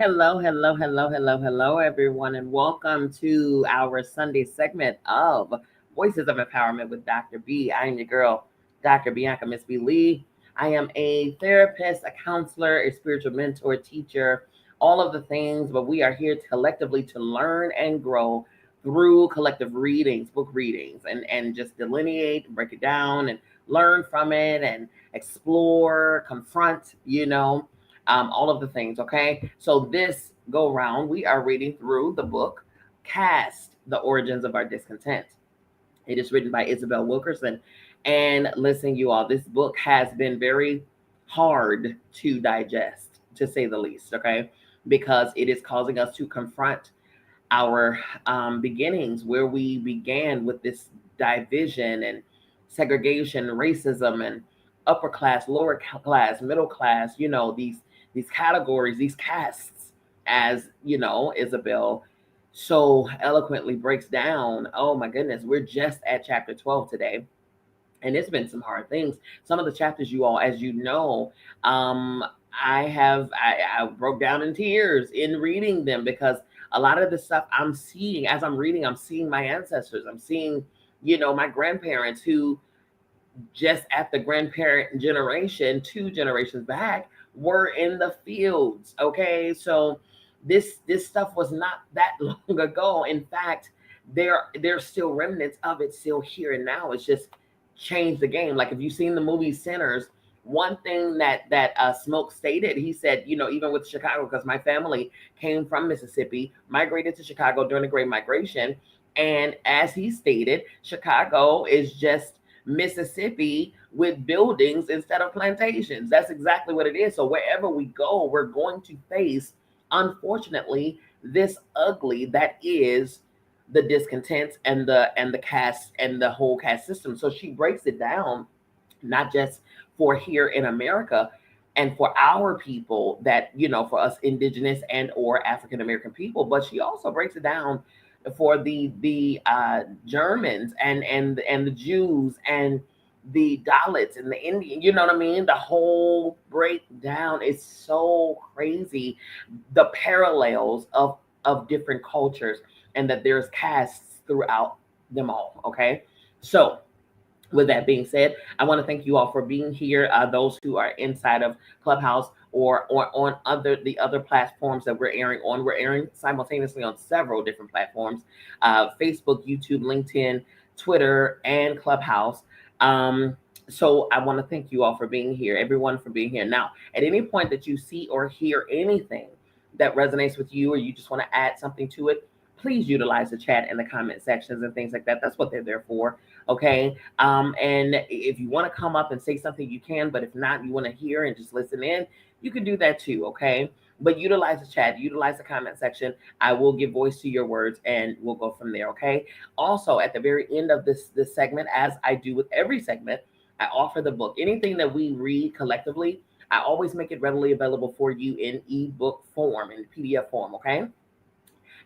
Hello, everyone, and welcome to our Sunday segment of Voices of Empowerment with Dr. B. I am your girl, Dr. Bianca Miss B. Lee. I am a therapist, a counselor, a spiritual mentor, teacher, all of the things, but we are here collectively to learn and grow through collective readings, book readings, and just delineate, break it down, and learn from it and explore, confront, all of the things. Okay. So this go round, we are reading through the book Caste, The Origins of Our Discontents. It is written by Isabel Wilkerson. And listen, you all, this book has been very hard to digest, to say the least. Okay. Because it is causing us to confront our beginnings, where we began with this division and segregation, racism, and upper class, lower class, middle class. These categories, these castes, as Isabel so eloquently breaks down. Oh my goodness, we're just at chapter 12 today, and it's been some hard things. Some of the chapters, you all, as you know, um, I broke down in tears in reading them, because a lot of the stuff I'm seeing as I'm reading, I'm seeing my ancestors. I'm seeing, my grandparents who just at the grandparent generation, 2 generations back, were in the fields. Okay, so this stuff was not that long ago. In fact, there's still remnants of it still here and now. It's just changed the game. Like if you've seen the movie Sinners, one thing that Smoke stated, he said, even with Chicago, because my family came from Mississippi, migrated to Chicago during the Great Migration, and as he stated, Chicago is just Mississippi with buildings instead of plantations. That's exactly what it is. So wherever we go, we're going to face, unfortunately, this ugly that is the discontents and the caste and the whole caste system. So she breaks it down, not just for here in America and for our people, that for us indigenous and or African American people, but she also breaks it down for the Germans and the Jews and the Dalits and the Indian. You know what I mean? The whole breakdown is so crazy. The parallels of different cultures, and that there's castes throughout them all. Okay, so with that being said, I want to thank you all for being here. Those who are inside of Clubhouse or on the other platforms that we're airing on. We're airing simultaneously on several different platforms: Facebook, YouTube, LinkedIn, Twitter, and Clubhouse. So I want to thank you all for being here, everyone for being here. Now, at any point that you see or hear anything that resonates with you, or you just want to add something to it, please utilize the chat and the comment sections and things like that. That's what they're there for. Okay. And if you want to come up and say something, you can, but if not, you want to hear and just listen in, you can do that too. Okay. But utilize the chat, utilize the comment section. I will give voice to your words and we'll go from there. Okay. Also, at the very end of this segment, as I do with every segment, I offer the book. Anything that we read collectively, I always make it readily available for you in ebook form, in PDF form. Okay.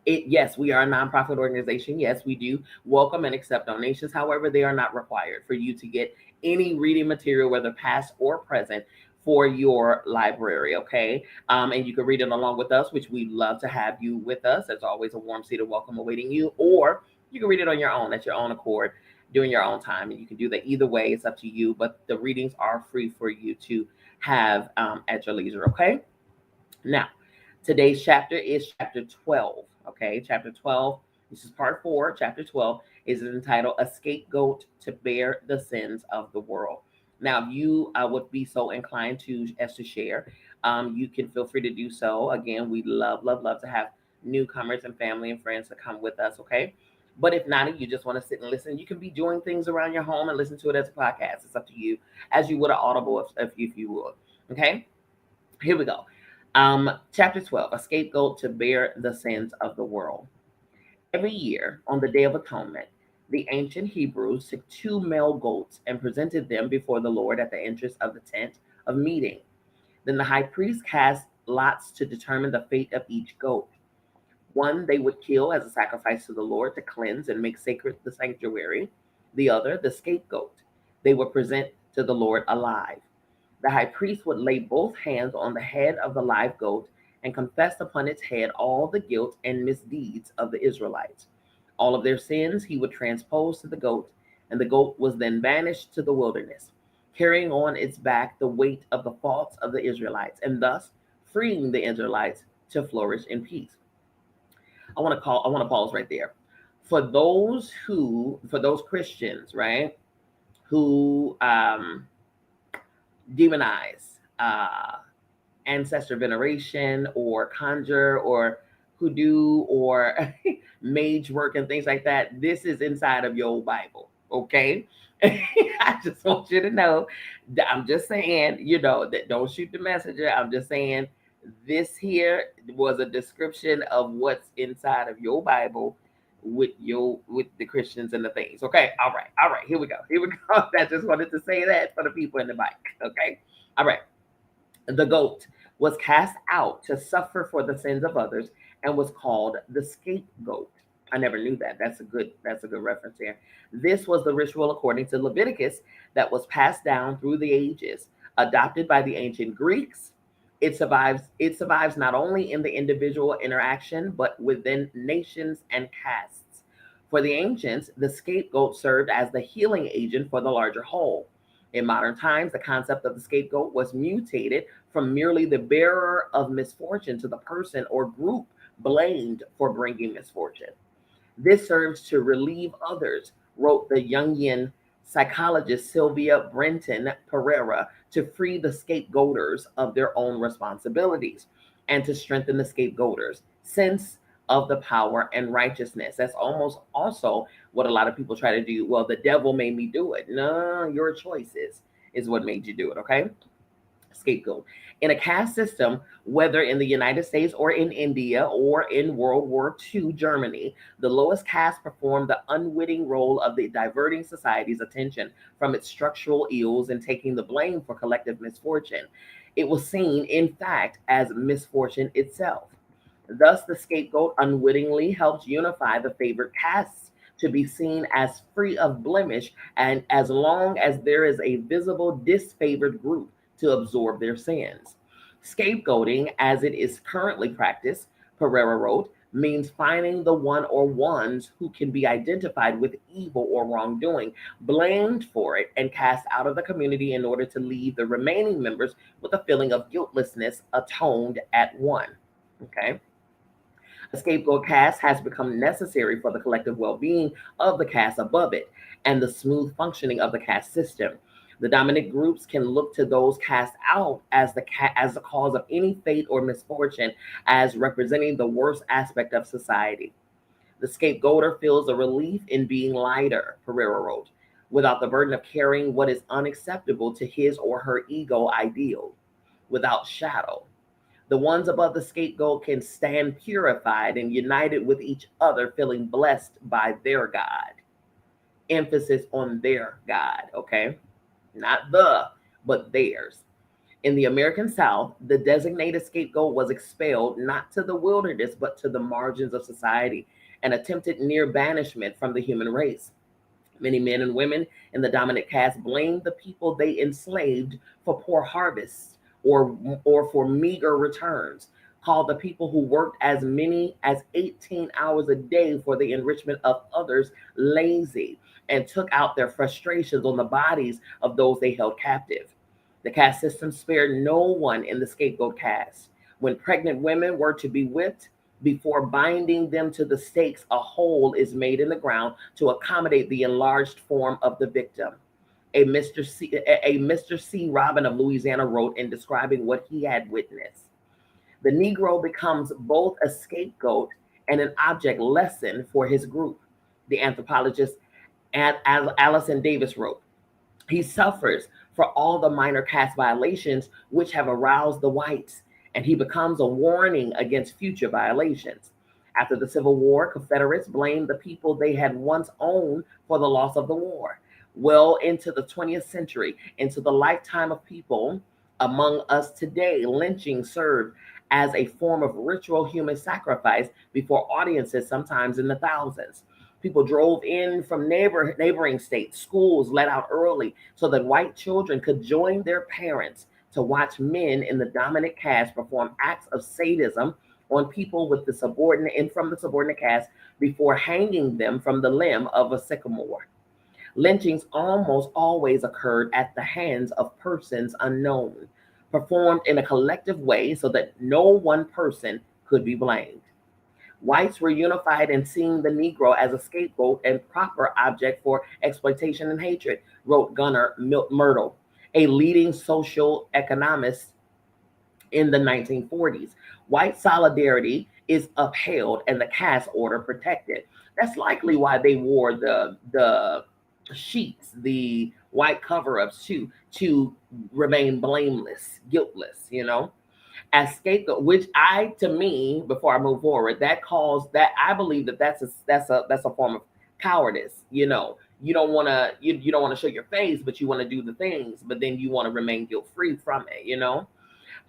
Yes, we are a nonprofit organization. Yes, we do welcome and accept donations. However, they are not required for you to get any reading material, whether past or present, for your library. Okay. And you can read it along with us, which we love to have you with us. There's always a warm seat of welcome awaiting you, or you can read it on your own at your own accord during your own time. And you can do that either way. It's up to you, but the readings are free for you to have at your leisure. Okay. Now, today's chapter is chapter 12. Okay, chapter 12. This is part 4. Chapter 12 is entitled "A Scapegoat to Bear the Sins of the World." Now, if you would be so inclined to share, you can feel free to do so. Again, we love to have newcomers and family and friends to come with us. Okay. But if not, and you just want to sit and listen, you can be doing things around your home and listen to it as a podcast. It's up to you, as you would an Audible if you would. Okay. Here we go. Chapter 12, A Scapegoat to Bear the Sins of the World. Every year, on the Day of Atonement, the ancient Hebrews took 2 male goats and presented them before the Lord at the entrance of the tent of meeting. Then the high priest cast lots to determine the fate of each goat. One they would kill as a sacrifice to the Lord to cleanse and make sacred the sanctuary. The other, the scapegoat, they would present to the Lord alive. The high priest would lay both hands on the head of the live goat and confessed upon its head all the guilt and misdeeds of the Israelites. All of their sins he would transpose to the goat, and the goat was then banished to the wilderness, carrying on its back the weight of the faults of the Israelites, and thus freeing the Israelites to flourish in peace. I want to pause right there. For those Christians, right, who demonize ancestor veneration or conjure or hoodoo or mage work and things like that, this is inside of your Bible, okay? I just want you to know that I'm just saying, that don't shoot the messenger. I'm just saying this here was a description of what's inside of your Bible with the Christians and the things. Okay, all right, here we go. I just wanted to say that for the people in the bike. Okay, all right. The goat was cast out to suffer for the sins of others and was called the scapegoat. I never knew that. That's a good reference here. This was the ritual according to Leviticus that was passed down through the ages, adopted by the ancient Greeks. It survives not only in the individual interaction but within nations and castes. For the ancients, the scapegoat served as the healing agent for the larger whole. In modern times, the concept of the scapegoat was mutated from merely the bearer of misfortune to the person or group blamed for bringing misfortune. This serves to relieve others, wrote the Jungian psychologist Sylvia Brenton Pereira, to free the scapegoaters of their own responsibilities and to strengthen the scapegoaters' sense of the power and righteousness. That's almost also what a lot of people try to do. Well, the devil made me do it. No, your choices is what made you do it, okay? Scapegoat. In a caste system, whether in the United States or in India or in World War II Germany, the lowest caste performed the unwitting role of the diverting society's attention from its structural ills and taking the blame for collective misfortune. It was seen, in fact, as misfortune itself. Thus, the scapegoat unwittingly helps unify the favored castes to be seen as free of blemish, and as long as there is a visible disfavored group to absorb their sins. Scapegoating, as it is currently practiced, Pereira wrote, means finding the one or ones who can be identified with evil or wrongdoing, blamed for it, and cast out of the community in order to leave the remaining members with a feeling of guiltlessness atoned at one. Okay. A scapegoat caste has become necessary for the collective well being of the caste above it and the smooth functioning of the caste system. The dominant groups can look to those cast out as the cause of any fate or misfortune, as representing the worst aspect of society. The scapegoater feels a relief in being lighter, Pereira wrote, without the burden of carrying what is unacceptable to his or her ego ideal, without shadow. The ones above the scapegoat can stand purified and united with each other, feeling blessed by their God. Emphasis on their God, okay? Not but theirs. In the American South, the designated scapegoat was expelled not to the wilderness, but to the margins of society, and attempted near banishment from the human race. Many men and women in the dominant caste blamed the people they enslaved for poor harvests or for meager returns, called the people who worked as many as 18 hours a day for the enrichment of others lazy, and took out their frustrations on the bodies of those they held captive. The caste system spared no one in the scapegoat caste. When pregnant women were to be whipped, before binding them to the stakes, a hole is made in the ground to accommodate the enlarged form of the victim. A Mr. C. Robin of Louisiana wrote in describing what he had witnessed. The Negro becomes both a scapegoat and an object lesson for his group. The anthropologist Allison Davis wrote, he suffers for all the minor caste violations which have aroused the whites, and he becomes a warning against future violations. After the Civil War, Confederates blamed the people they had once owned for the loss of the war. Well into the 20th century, into the lifetime of people among us today, lynching served as a form of ritual human sacrifice before audiences, sometimes in the thousands. People drove in from neighboring states, schools let out early so that white children could join their parents to watch men in the dominant caste perform acts of sadism on people with the subordinate and from the subordinate caste before hanging them from the limb of a sycamore. Lynchings almost always occurred at the hands of persons unknown, performed in a collective way so that no one person could be blamed. Whites were unified in seeing the Negro as a scapegoat and proper object for exploitation and hatred, wrote Gunnar Myrtle, a leading social economist in the 1940s. White solidarity is upheld and the caste order protected. That's likely why they wore the sheets, the white cover-ups to remain blameless, guiltless. As scapegoat, which to me, before I move forward, that calls that I believe that that's a form of cowardice. You don't want to you don't want to show your face, but you want to do the things, but then you want to remain guilt free from it.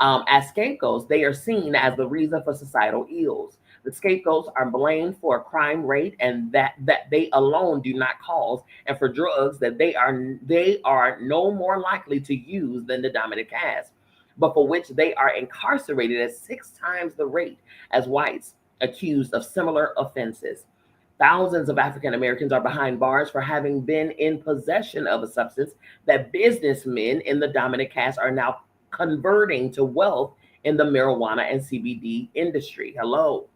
As scapegoats, they are seen as the reason for societal ills. The scapegoats are blamed for a crime rate and that they alone do not cause, and for drugs that they are no more likely to use than the dominant caste, but for which they are incarcerated at 6 times the rate as whites accused of similar offenses. Thousands of African Americans are behind bars for having been in possession of a substance that businessmen in the dominant caste are now converting to wealth in the marijuana and CBD industry. Hello.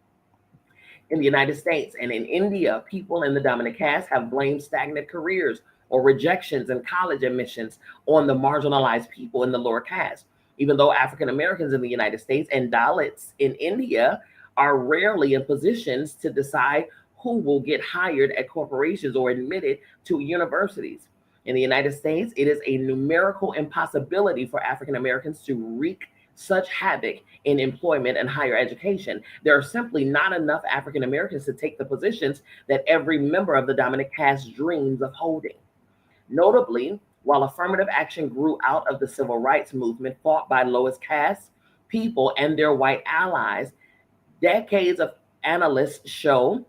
In the United States and in India, people in the dominant caste have blamed stagnant careers or rejections in college admissions on the marginalized people in the lower caste, even though African Americans in the United States and Dalits in India are rarely in positions to decide who will get hired at corporations or admitted to universities. In the United States, it is a numerical impossibility for African Americans to wreak such havoc in employment and higher education. There are simply not enough African Americans to take the positions that every member of the dominant caste dreams of holding. Notably, while affirmative action grew out of the civil rights movement fought by lowest caste people and their white allies, decades of analysts show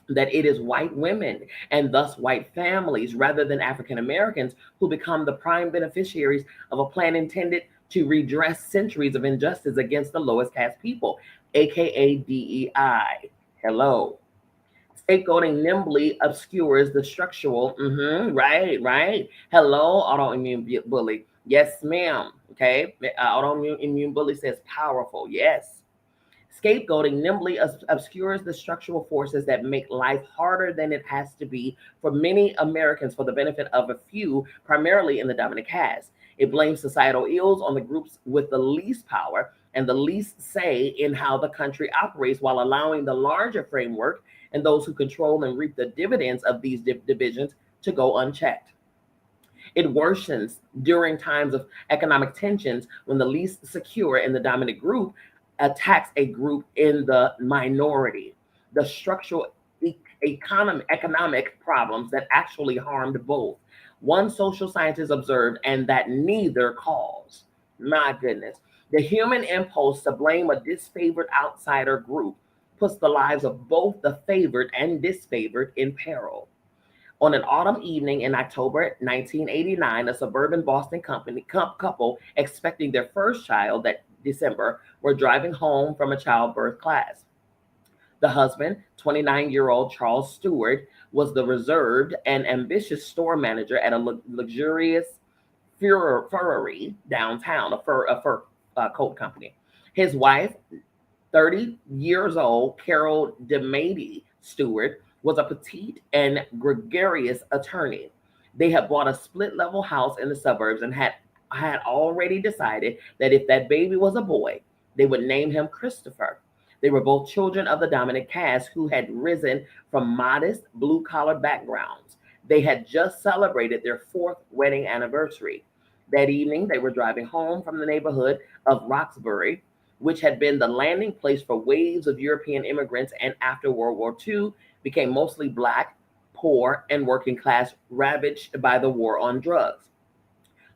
that it is white women and thus white families rather than African Americans who become the prime beneficiaries of a plan intended to redress centuries of injustice against the lowest caste people, aka DEI. Hello. Scapegoating nimbly obscures the structural, right. Hello, autoimmune bully. Yes, ma'am. Okay. Autoimmune bully says powerful. Yes. Scapegoating nimbly obscures the structural forces that make life harder than it has to be for many Americans for the benefit of a few, primarily in the dominant caste. It blames societal ills on the groups with the least power and the least say in how the country operates, while allowing the larger framework and those who control and reap the dividends of these divisions to go unchecked. It worsens during times of economic tensions when the least secure in the dominant group attacks a group in the minority. The structural economic problems that actually harmed both. One social scientist observed, and that neither cause. My goodness. The human impulse to blame a disfavored outsider group puts the lives of both the favored and disfavored in peril. On an autumn evening in October 1989, a suburban Boston couple expecting their first child that December were driving home from a childbirth class. The husband, 29-year-old Charles Stewart, was the reserved and ambitious store manager at a luxurious furry downtown, a fur coat company. His wife, 30 years old, Carol DeMady Stewart, was a petite and gregarious attorney. They had bought a split-level house in the suburbs and had already decided that if that baby was a boy, they would name him Christopher. They were both children of the dominant caste who had risen from modest blue-collar backgrounds. They had just celebrated their 4th wedding anniversary. That evening, they were driving home from the neighborhood of Roxbury, which had been the landing place for waves of European immigrants and after World War II became mostly Black, poor, and working class, ravaged by the war on drugs.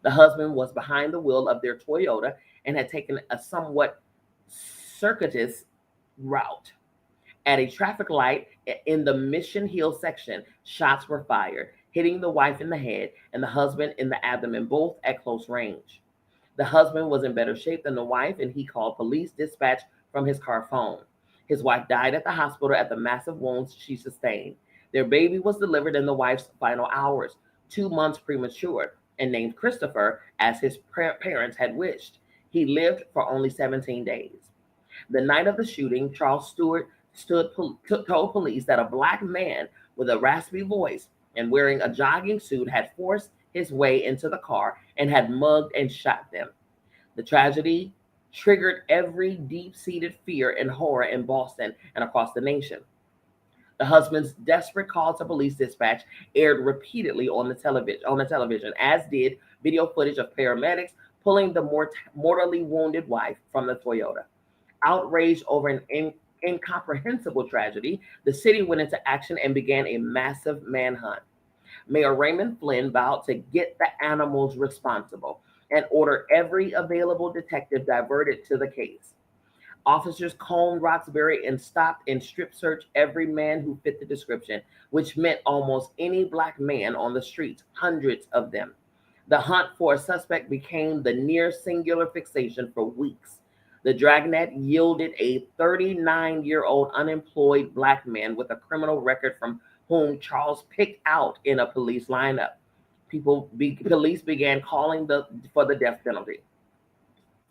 The husband was behind the wheel of their Toyota and had taken a somewhat circuitous route. At a traffic light in the Mission Hill section, shots were fired, hitting the wife in the head and the husband in the abdomen, both at close range. The husband was in better shape than the wife, and he called police dispatch from his car phone. His wife died at the hospital at the massive wounds she sustained. Their baby was delivered in the wife's final hours, 2 months premature, and named Christopher as his parents had wished. He lived for only 17 days. The night of the shooting, Charles Stewart told police that a black man with a raspy voice and wearing a jogging suit had forced his way into the car and had mugged and shot them. The tragedy triggered every deep-seated fear and horror in Boston and across the nation. The husband's desperate call to police dispatch aired repeatedly on the television, as did video footage of paramedics pulling the mortally wounded wife from the Toyota. Outraged over an incomprehensible tragedy, the city went into action and began a massive manhunt. Mayor Raymond Flynn vowed to get the animals responsible and ordered every available detective diverted to the case. Officers combed Roxbury and stopped and strip searched every man who fit the description, which meant almost any black man on the streets, hundreds of them. The hunt for a suspect became the near singular fixation for weeks. The dragnet yielded a 39-year-old unemployed black man with a criminal record from whom Charles picked out in a police lineup. Police began calling for the death penalty.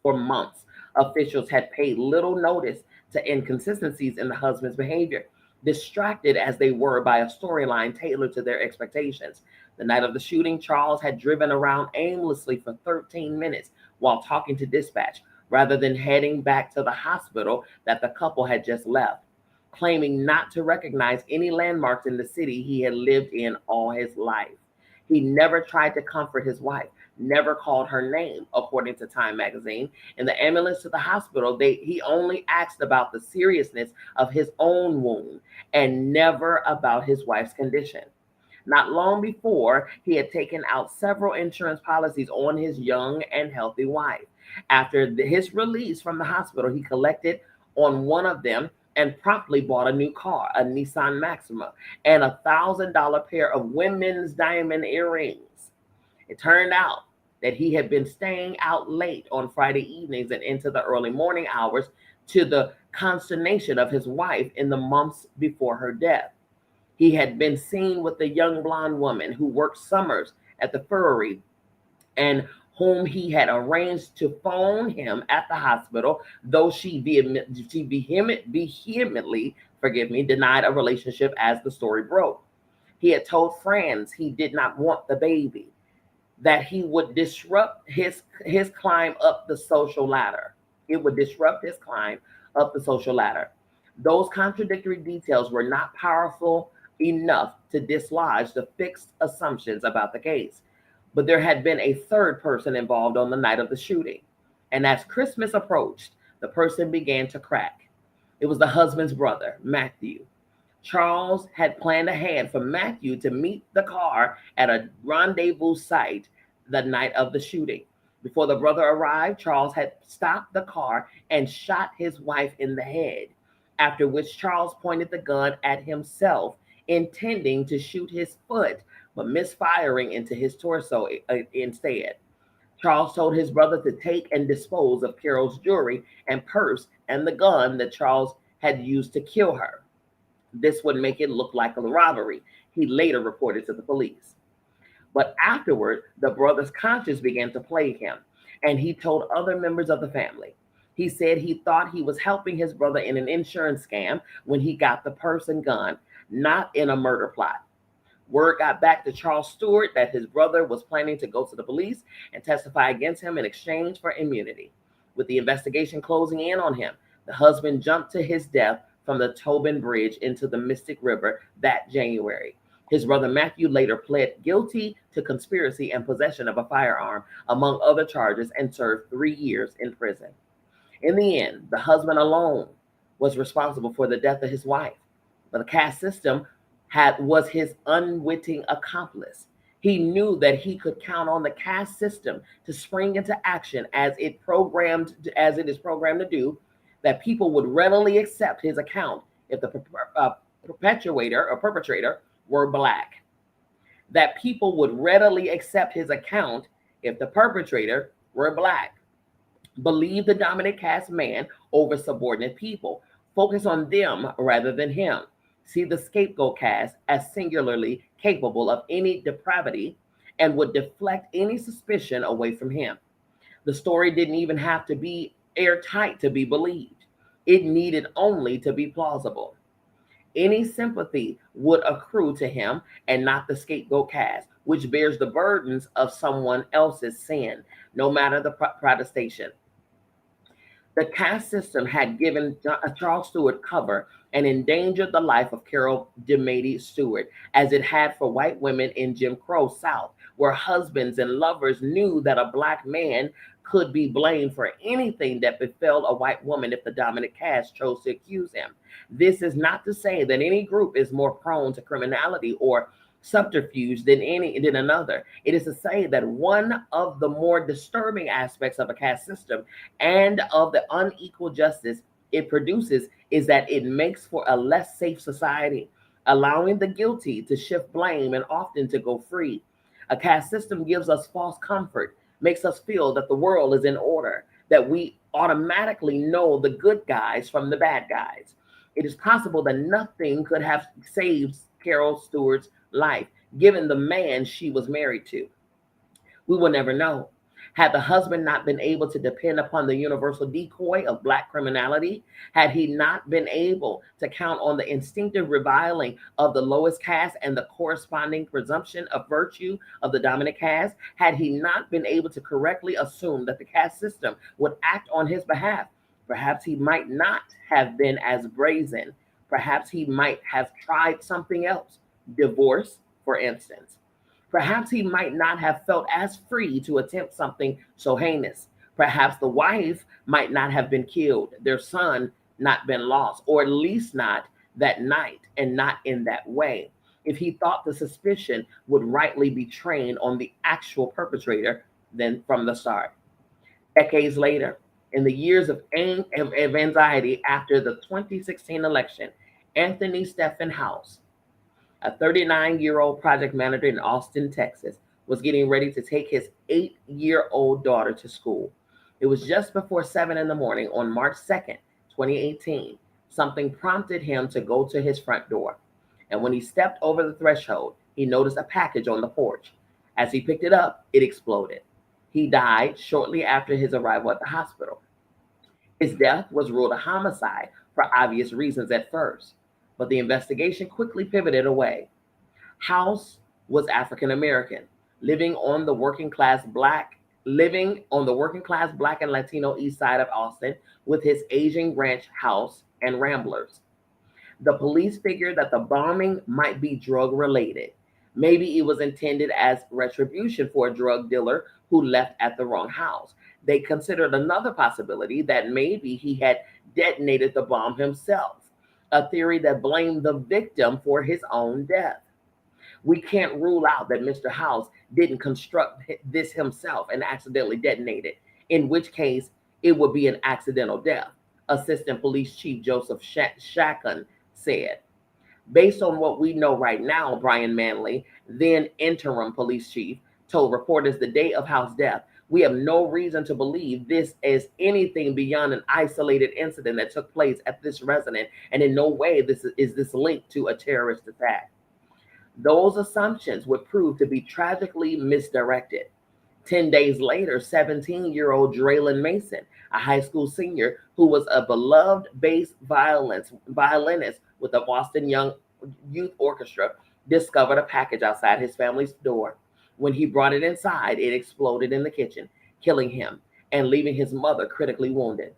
For months, officials had paid little notice to inconsistencies in the husband's behavior, distracted as they were by a storyline tailored to their expectations. The night of the shooting, Charles had driven around aimlessly for 13 minutes while talking to dispatch, rather than heading back to the hospital that the couple had just left, claiming not to recognize any landmarks in the city he had lived in all his life. He never tried to comfort his wife, never called her name, according to Time magazine. In the ambulance to the hospital, he only asked about the seriousness of his own wound and never about his wife's condition. Not long before, he had taken out several insurance policies on his young and healthy wife. After his release from the hospital, he collected on one of them and promptly bought a new car, a Nissan Maxima, and a $1,000 pair of women's diamond earrings. It turned out that he had been staying out late on Friday evenings and into the early morning hours, to the consternation of his wife in the months before her death. He had been seen with the young blonde woman who worked summers at the furry and whom he had arranged to phone him at the hospital, though she vehemently, denied a relationship as the story broke. He had told friends he did not want the baby, that he would disrupt his climb up the social ladder. It would disrupt his climb up the social ladder. Those contradictory details were not powerful enough to dislodge the fixed assumptions about the case. But there had been a third person involved on the night of the shooting. And as Christmas approached, the person began to crack. It was the husband's brother, Matthew. Charles had planned ahead for Matthew to meet the car at a rendezvous site the night of the shooting. Before the brother arrived, Charles had stopped the car and shot his wife in the head, after which Charles pointed the gun at himself, intending to shoot his foot, but misfiring into his torso instead. Charles told his brother to take and dispose of Carol's jewelry and purse and the gun that Charles had used to kill her. This would make it look like a robbery, he later reported to the police. But afterward, the brother's conscience began to plague him, and he told other members of the family. He said he thought he was helping his brother in an insurance scam when he got the purse and gun, not in a murder plot. Word got back to Charles Stewart that his brother was planning to go to the police and testify against him in exchange for immunity. With the investigation closing in on him, the husband jumped to his death from the Tobin Bridge into the Mystic River that January. His brother Matthew later pled guilty to conspiracy and possession of a firearm, among other charges, and served 3 years in prison. In the end, the husband alone was responsible for the death of his wife, but the caste system was his unwitting accomplice. He knew that he could count on the caste system to spring into action as it is programmed to do, that people would readily accept his account if the perpetrator were black. That people would readily accept his account if the perpetrator were Black. Believe the dominant caste man over subordinate people. Focus on them rather than him. See the scapegoat caste as singularly capable of any depravity and would deflect any suspicion away from him. The story didn't even have to be airtight to be believed. It needed only to be plausible. Any sympathy would accrue to him and not the scapegoat caste, which bears the burdens of someone else's sin, no matter the protestation. The caste system had given Charles Stewart cover and endangered the life of Carol DeMady Stewart, as it had for white women in Jim Crow South, where husbands and lovers knew that a Black man could be blamed for anything that befell a white woman if the dominant caste chose to accuse him. This is not to say that any group is more prone to criminality or subterfuge than another. It is to say that one of the more disturbing aspects of a caste system and of the unequal justice it produces is that it makes for a less safe society, allowing the guilty to shift blame and often to go free. A caste system gives us false comfort, makes us feel that the world is in order, that we automatically know the good guys from the bad guys. It is possible that nothing could have saved Carol Stewart's life, given the man she was married to. We will never know. Had the husband not been able to depend upon the universal decoy of Black criminality, had he not been able to count on the instinctive reviling of the lowest caste and the corresponding presumption of virtue of the dominant caste, had he not been able to correctly assume that the caste system would act on his behalf, perhaps he might not have been as brazen. Perhaps he might have tried something else, divorce, for instance. Perhaps he might not have felt as free to attempt something so heinous. Perhaps the wife might not have been killed, their son not been lost, or at least not that night and not in that way, if he thought the suspicion would rightly be trained on the actual perpetrator than from the start. Decades later, in the years of anxiety after the 2016 election, Anthony Stephen House, a 39-year-old project manager in Austin, Texas, was getting ready to take his 8-year-old daughter to school. It was just before 7 in the morning on March 2nd, 2018. Something prompted him to go to his front door. And when he stepped over the threshold, he noticed a package on the porch. As he picked it up, it exploded. He died shortly after his arrival at the hospital. His death was ruled a homicide for obvious reasons at first, but the investigation quickly pivoted away. House was African American, living on the working class Black and Latino east side of Austin with his aging ranch house and ramblers. The police figured that the bombing might be drug related. Maybe it was intended as retribution for a drug dealer who left at the wrong house. They considered another possibility that maybe he had detonated the bomb himself, a theory that blamed the victim for his own death. We can't rule out that Mr. House didn't construct this himself and accidentally detonate it, in which case it would be an accidental death, Assistant Police Chief Joseph Shacon said. Based on what we know right now, Brian Manley, then interim police chief, told reporters the day of House's death, we have no reason to believe this is anything beyond an isolated incident that took place at this residence, and in no way is this linked to a terrorist attack. Those assumptions would prove to be tragically misdirected. 10 days later, 17-year-old Draylon Mason, a high school senior who was a beloved bass violinist with the Boston Young Youth Orchestra, discovered a package outside his family's door. When he brought it inside, it exploded in the kitchen, killing him and leaving his mother critically wounded.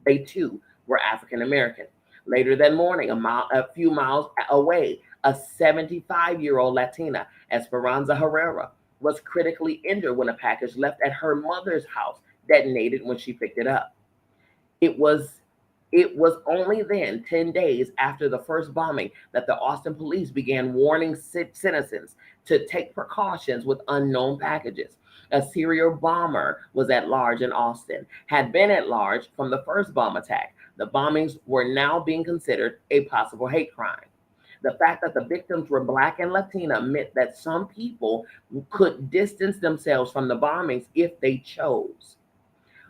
They too were African American. Later that morning, a few miles away, a 75-year-old Latina, Esperanza Herrera, was critically injured when a package left at her mother's house detonated when she picked it up. It was only then, 10 days after the first bombing, that the Austin police began warning citizens to take precautions with unknown packages. A serial bomber was at large in Austin, had been at large from the first bomb attack. The bombings were now being considered a possible hate crime. The fact that the victims were Black and Latina meant that some people could distance themselves from the bombings if they chose.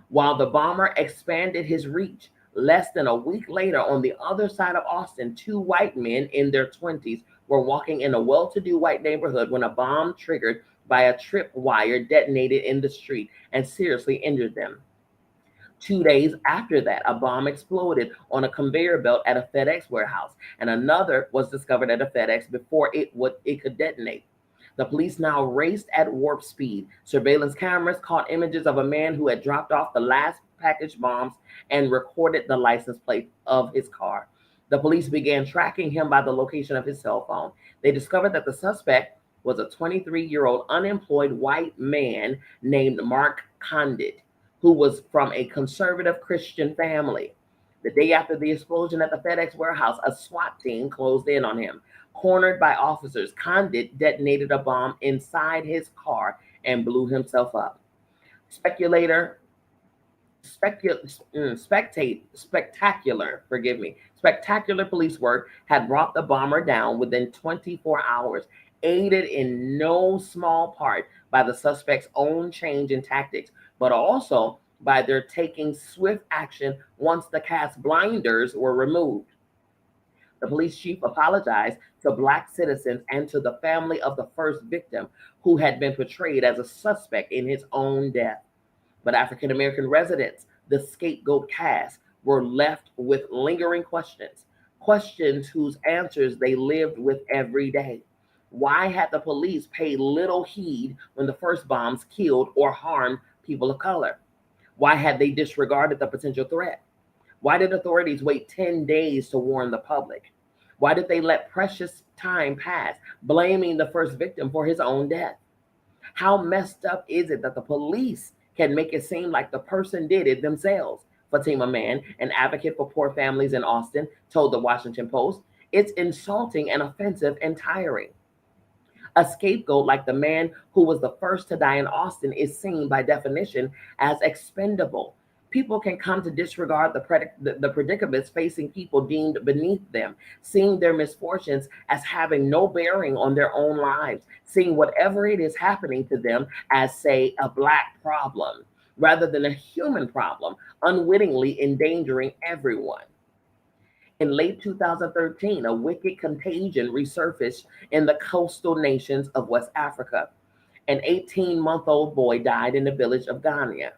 While the bomber expanded his reach, less than a week later, on the other side of Austin, two white men in their 20s were walking in a well to do white neighborhood when a bomb triggered by a tripwire detonated in the street and seriously injured them. 2 days after that, a bomb exploded on a conveyor belt at a FedEx warehouse, and another was discovered at a FedEx before it could detonate. The police now raced at warp speed. Surveillance cameras caught images of a man who had dropped off the last package bombs and recorded the license plate of his car. The police began tracking him by the location of his cell phone. They discovered that the suspect was a 23-year-old unemployed white man named Mark Condit, who was from a conservative Christian family. The day after the explosion at the FedEx warehouse, a SWAT team closed in on him. Cornered by officers, Condit detonated a bomb inside his car and blew himself up. Speculator spectacular police work had brought the bomber down within 24 hours, aided in no small part by the suspect's own change in tactics, but also by their taking swift action once the Caste blinders were removed. The police chief apologized to Black citizens and to the family of the first victim, who had been portrayed as a suspect in his own death. But African American residents, the scapegoat Caste, were left with lingering questions, questions whose answers they lived with every day. Why had the police paid little heed when the first bombs killed or harmed people of color? Why had they disregarded the potential threat? Why did authorities wait 10 days to warn the public? Why did they let precious time pass, blaming the first victim for his own death? How messed up is it that the police can make it seem like the person did it themselves? Fatima Mann, an advocate for poor families in Austin, told the Washington Post, "It's insulting and offensive and tiring." A scapegoat like the man who was the first to die in Austin is seen by definition as expendable. People can come to disregard the predicaments facing people deemed beneath them, seeing their misfortunes as having no bearing on their own lives, seeing whatever it is happening to them as, say, a Black problem, rather than a human problem, unwittingly endangering everyone. In late 2013, a wicked contagion resurfaced in the coastal nations of West Africa. An 18-month-old boy died in the village of Ghana.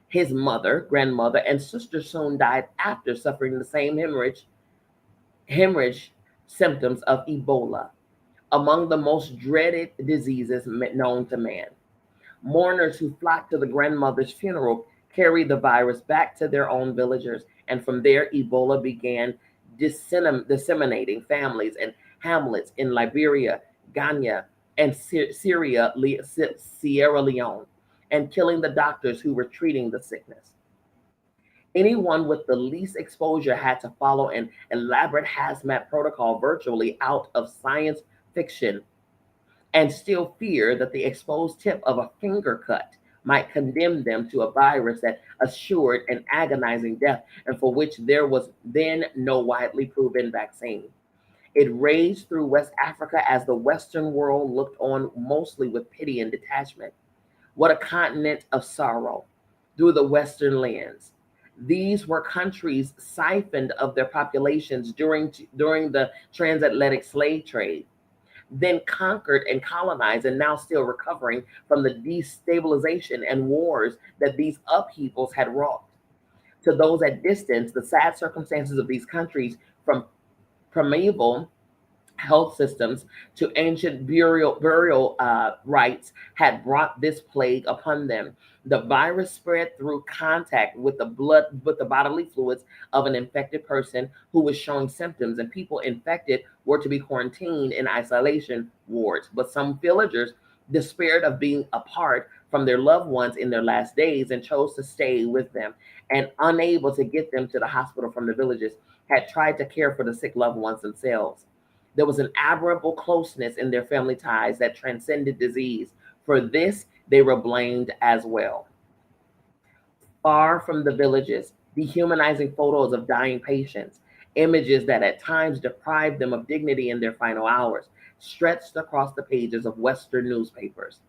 His mother, grandmother, and sister soon died after suffering the same hemorrhage symptoms of Ebola, among the most dreaded diseases known to man. Mourners who flocked to the grandmother's funeral carried the virus back to their own villagers, and from there, Ebola began disseminating families and hamlets in Liberia, Ghana, and Sierra Leone, and killing the doctors who were treating the sickness. Anyone with the least exposure had to follow an elaborate hazmat protocol virtually out of science fiction, and still fear that the exposed tip of a finger cut might condemn them to a virus that assured an agonizing death and for which there was then no widely proven vaccine. It raged through West Africa as the Western world looked on mostly with pity and detachment. What a continent of sorrow through the Western lens. These were countries siphoned of their populations during the transatlantic slave trade, then conquered and colonized, and now still recovering from the destabilization and wars that these upheavals had wrought. To those at distance, the sad circumstances of these countries, from primeval health systems to ancient burial rites, had brought this plague upon them. The virus spread through contact with the bodily fluids of an infected person who was showing symptoms, and people infected were to be quarantined in isolation wards. But some villagers despaired of being apart from their loved ones in their last days and chose to stay with them, and unable to get them to the hospital from the villages, had tried to care for the sick loved ones themselves. There was an admirable closeness in their family ties that transcended disease. For this, they were blamed as well. Far from the villages, dehumanizing photos of dying patients, Images that at times deprived them of dignity in their final hours stretched across the pages of Western newspapers.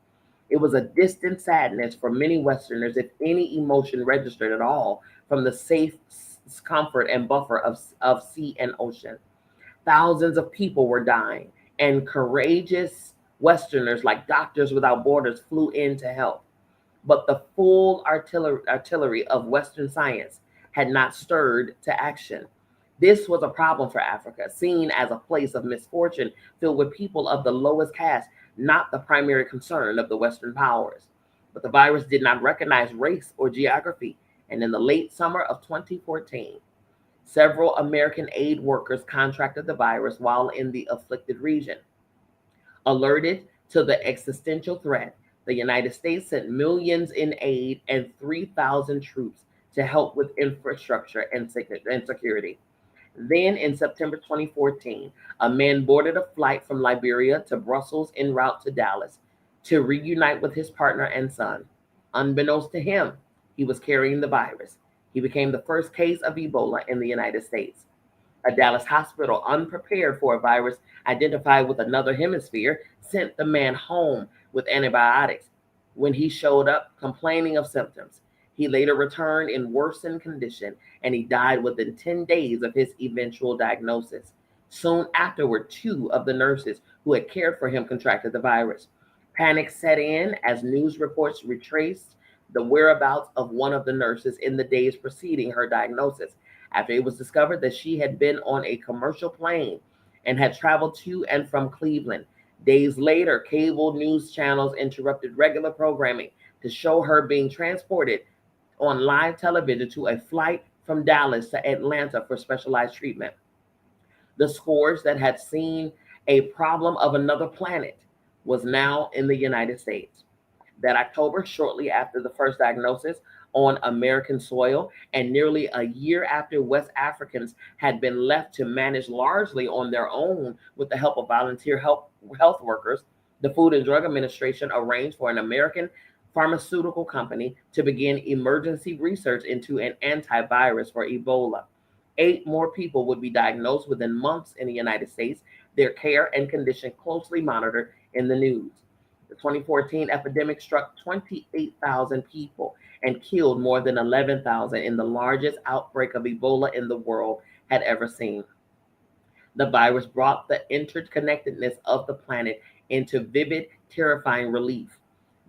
It was a distant sadness for many Westerners, if any emotion registered at all, from the safe comfort and buffer of sea and ocean. Thousands of people were dying, and courageous Westerners, like Doctors Without Borders, flew in to help. But the full artillery of Western science had not stirred to action. This was a problem for Africa, seen as a place of misfortune filled with people of the lowest caste, not the primary concern of the Western powers. But the virus did not recognize race or geography, and in the late summer of 2014, several American aid workers contracted the virus while in the afflicted region. Alerted to the existential threat, the United States sent millions in aid and 3,000 troops to help with infrastructure and security. Then in September 2014, a man boarded a flight from Liberia to Brussels en route to Dallas to reunite with his partner and son. Unbeknownst to him, he was carrying the virus. He became the first case of Ebola in the United States. A Dallas hospital, unprepared for a virus identified with another hemisphere, sent the man home with antibiotics. When he showed up complaining of symptoms, he later returned in worsened condition, and he died within 10 days of his eventual diagnosis. Soon afterward, two of the nurses who had cared for him contracted the virus. Panic set in as news reports retraced the whereabouts of one of the nurses in the days preceding her diagnosis, after it was discovered that she had been on a commercial plane and had traveled to and from Cleveland. Days later, cable news channels interrupted regular programming to show her being transported on live television to a flight from Dallas to Atlanta for specialized treatment. The scourge that had seen a problem of another planet was now in the United States. That October, shortly after the first diagnosis on American soil, and nearly a year after West Africans had been left to manage largely on their own with the help of volunteer health workers, the Food and Drug Administration arranged for an American pharmaceutical company to begin emergency research into an antivirus for Ebola. 8 more people would be diagnosed within months in the United States, their care and condition closely monitored in the news. The 2014 epidemic struck 28,000 people and killed more than 11,000 in the largest outbreak of Ebola in the world had ever seen. The virus brought the interconnectedness of the planet into vivid, terrifying relief.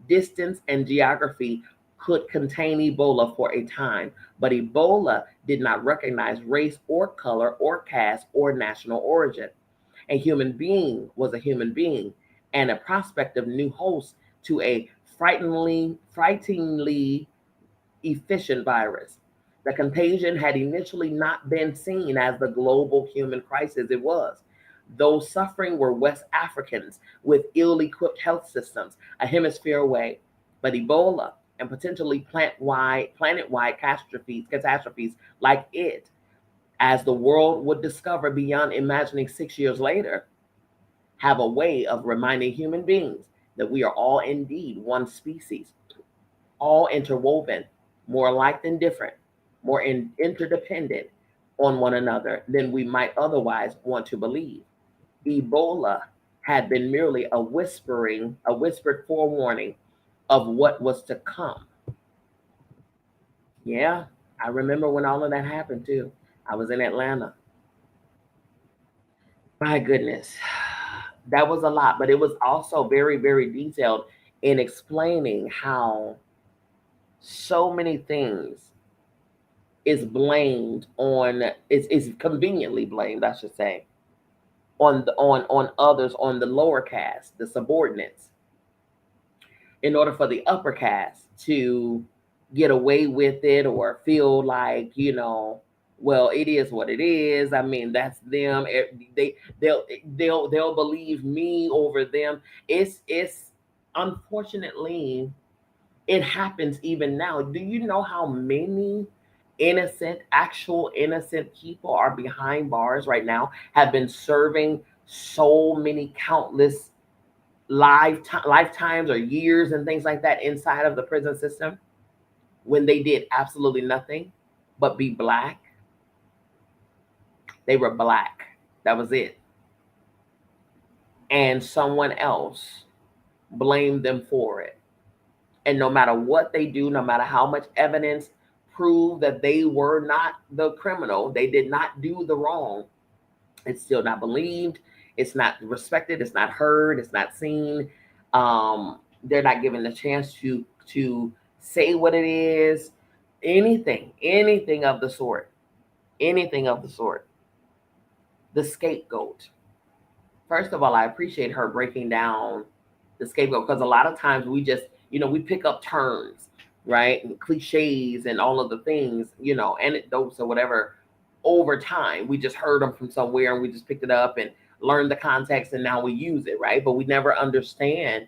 Distance and geography could contain Ebola for a time, but Ebola did not recognize race or color or caste or national origin. A human being was a human being, and a prospective new host to a frighteningly efficient virus. The contagion had initially not been seen as the global human crisis it was. Those suffering were West Africans with ill equipped health systems, a hemisphere away. But Ebola and potentially planet-wide catastrophes like it, as the world would discover beyond imagining 6 years later, have a way of reminding human beings that we are all indeed one species, all interwoven, more alike than different, more interdependent on one another than we might otherwise want to believe. Ebola had been merely a whispered forewarning of what was to come. Yeah, I remember when all of that happened too. I was in Atlanta. My goodness, that was a lot, but it was also very, very detailed in explaining how so many things is conveniently blamed, I should say, on others, on the lower caste, the subordinates, in order for the upper caste to get away with it or feel like, well, it is what it is. I mean, that's them. They'll believe me over them. It's unfortunately, it happens even now. Do you know how many actual innocent people are behind bars right now, have been serving so many countless lifetimes or years and things like that inside of the prison system when they did absolutely nothing but be black? They were black. That was it. And someone else blamed them for it. And no matter what they do, no matter how much evidence prove that they were not the criminal, they did not do the wrong, it's still not believed, it's not respected, it's not heard, it's not seen. They're not given the chance to say what it is, anything of the sort. Anything of the sort. The scapegoat. First of all, I appreciate her breaking down the scapegoat, because a lot of times we just, we pick up terms, right? And cliches and all of the things, anecdotes or whatever over time. We just heard them from somewhere and we just picked it up and learned the context and now we use it, right? But we never understand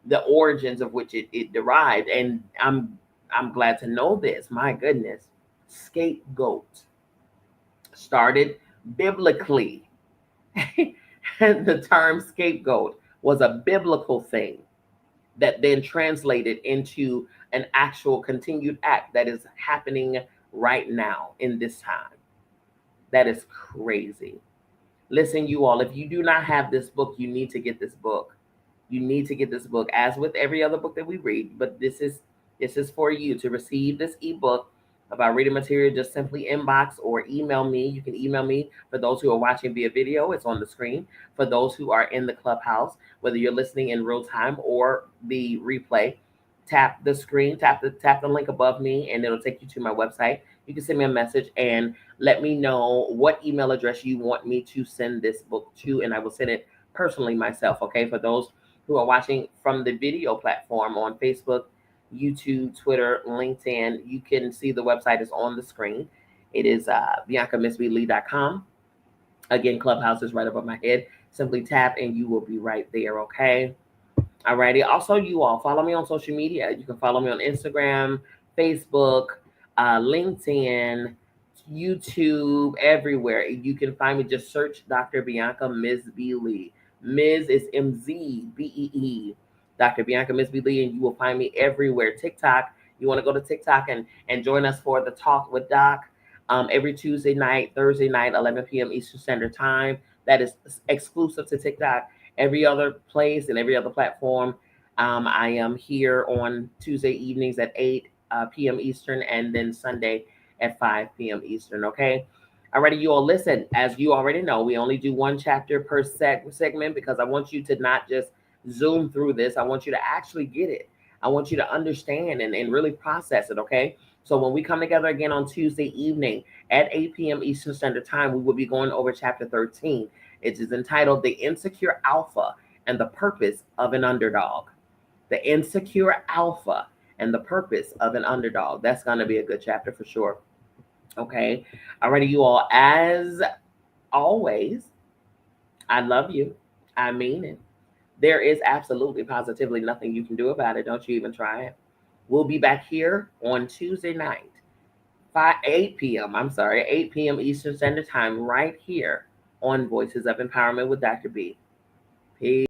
the origins of which it derived. And I'm glad to know this. My goodness. Scapegoat started biblically. And the term scapegoat was a biblical thing that then translated into an actual continued act that is happening right now in this time. That is crazy. Listen, you all, if you do not have this book, you need to get this book. You need to get this book, as with every other book that we read. But this is for you to receive this ebook of our reading material. Just simply inbox or email me. You can email me for those who are watching via video. It's on the screen. For those who are in the clubhouse, whether you're listening in real time or the replay, tap the screen, tap the link above me, and it'll take you to my website. You can send me a message and let me know what email address you want me to send this book to, and I will send it personally myself. Okay, for those who are watching from the video platform on Facebook, YouTube, Twitter, LinkedIn, you can see the website is on the screen. It is BiancaMissBeLee.com. Again, Clubhouse is right above my head. Simply tap and you will be right there, okay? Alrighty. Also, you all follow me on social media. You can follow me on Instagram, Facebook, LinkedIn, YouTube, everywhere. You can find me. Just search Dr. Bianca Ms. B. Lee. Ms. is MZBEE. Dr. Bianca Ms. B. Lee, and you will find me everywhere. TikTok. You want to go to TikTok and join us for the Talk with Doc every Tuesday night, Thursday night, 11 p.m. Eastern Standard Time. That is exclusive to TikTok. Every other place and every other platform, I am here on Tuesday evenings at 8 p.m. Eastern, and then Sunday at 5 p.m. Eastern, okay? Alrighty, you all, listen, as you already know, we only do one chapter per segment because I want you to not just zoom through this. I want you to actually get it. I want you to understand and really process it, okay? So when we come together again on Tuesday evening at 8 p.m. Eastern Standard Time, we will be going over chapter 13. It is entitled The Insecure Alpha and the Purpose of an Underdog. The Insecure Alpha and the Purpose of an Underdog. That's going to be a good chapter for sure. Okay. Alrighty, you all. As always, I love you. I mean it. There is absolutely, positively nothing you can do about it. Don't you even try it. We'll be back here on Tuesday night, 8 p.m. Eastern Standard Time, right here on Voices of Empowerment with Dr. B. Peace.